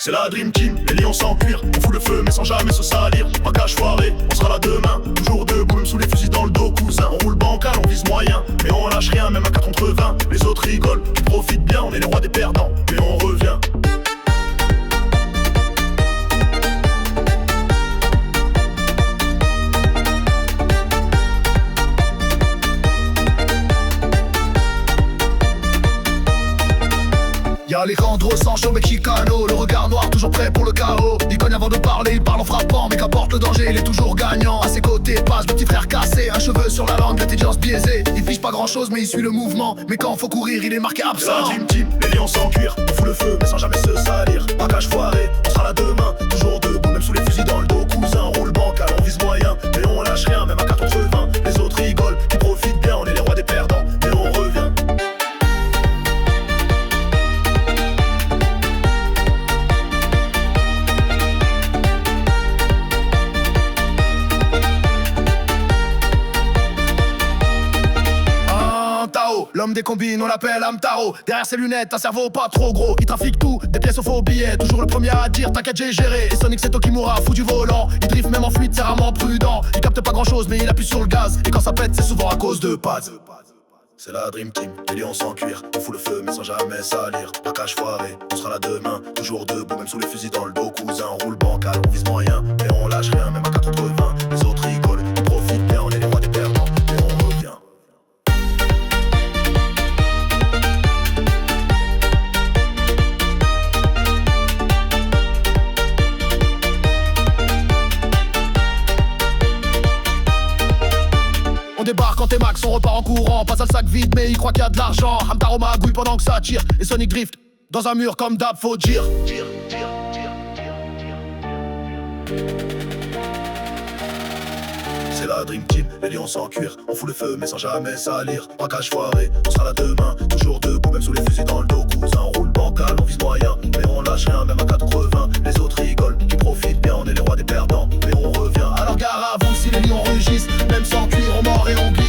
C'est la Dream Team, les lions sans cuir. On fout le feu mais sans jamais se salir. Braquage foiré, on sera là demain. Toujours debout, même sous les fusils dans le dos, cousin. On roule bancal, on vise moyen, mais on lâche rien, même à 4 contre 20. Les autres rigolent, ils profitent bien, on est les rois des perdants. Et on revient. Y'a Alejandro Sancho Mexicano, le regard noir toujours prêt pour le chaos. Il cogne avant de parler, il parle en frappant, mais qu'importe le danger, il est toujours gagnant. À ses côtés passe le petit frère cassé, un cheveu sur la langue, l'intelligence biaisée. Il fiche pas grand chose mais il suit le mouvement, mais quand faut courir il est marqué C'est la absent. Dream Team, les lions sans cuir. On fout le feu mais sans jamais se salir. Braquage foiré, on sera là demain. Toujours debout, même sous les fusils dans le dos, cousin. On roule bancal, on vise moyen, mais on lâche rien, même à 4 contre 20. Les autres rigolent, ils profitent bien, on est les rois des perdants. Et on revient. L'homme des combines, on l'appelle Amtaro. Derrière ses lunettes, un cerveau pas trop gros. Il trafique tout, des pièces au faux billets. Toujours le premier à dire, t'inquiète j'ai géré. Et Sonic c'est Tokimura, fou du volant. Il drift même en fluide, c'est rarement prudent. Il capte pas grand chose mais il appuie sur le gaz. Et quand ça pète c'est souvent à cause de Paz. C'est la Dream Team, les lions sans cuir. On fout le feu mais sans jamais salir. Braquage foiré, on sera là demain. Toujours debout, même sous les fusils dans le dos, cousin. On roule bancal, on vise moyen, mais on lâche rien, même à 4 contre 20. Les autres rigolent, ils profitent bien, on est les rois des perdants. Et on revient. On débarque en T-Max, on repart en courant. Passe à le sac vide mais il croit qu'il y a de l'argent. Hamtaro magouille pendant que ça tire. Et Sonic drift dans un mur comme d'hab, faut dire. C'est la Dream Team, les lions sans cuir. On fout le feu mais sans jamais salir. Braquage foiré, on sera là demain. Toujours debout, même sous les fusils dans le dos, cousin. On roule bancal, on vise moyen, mais on lâche rien, même à 4 contre 20. Les autres rigolent, ils profitent bien, on est les rois des perdants. Mais on revient. Alors gare à vous si les lions rugissent. Même sans cuir on mord et on glisse.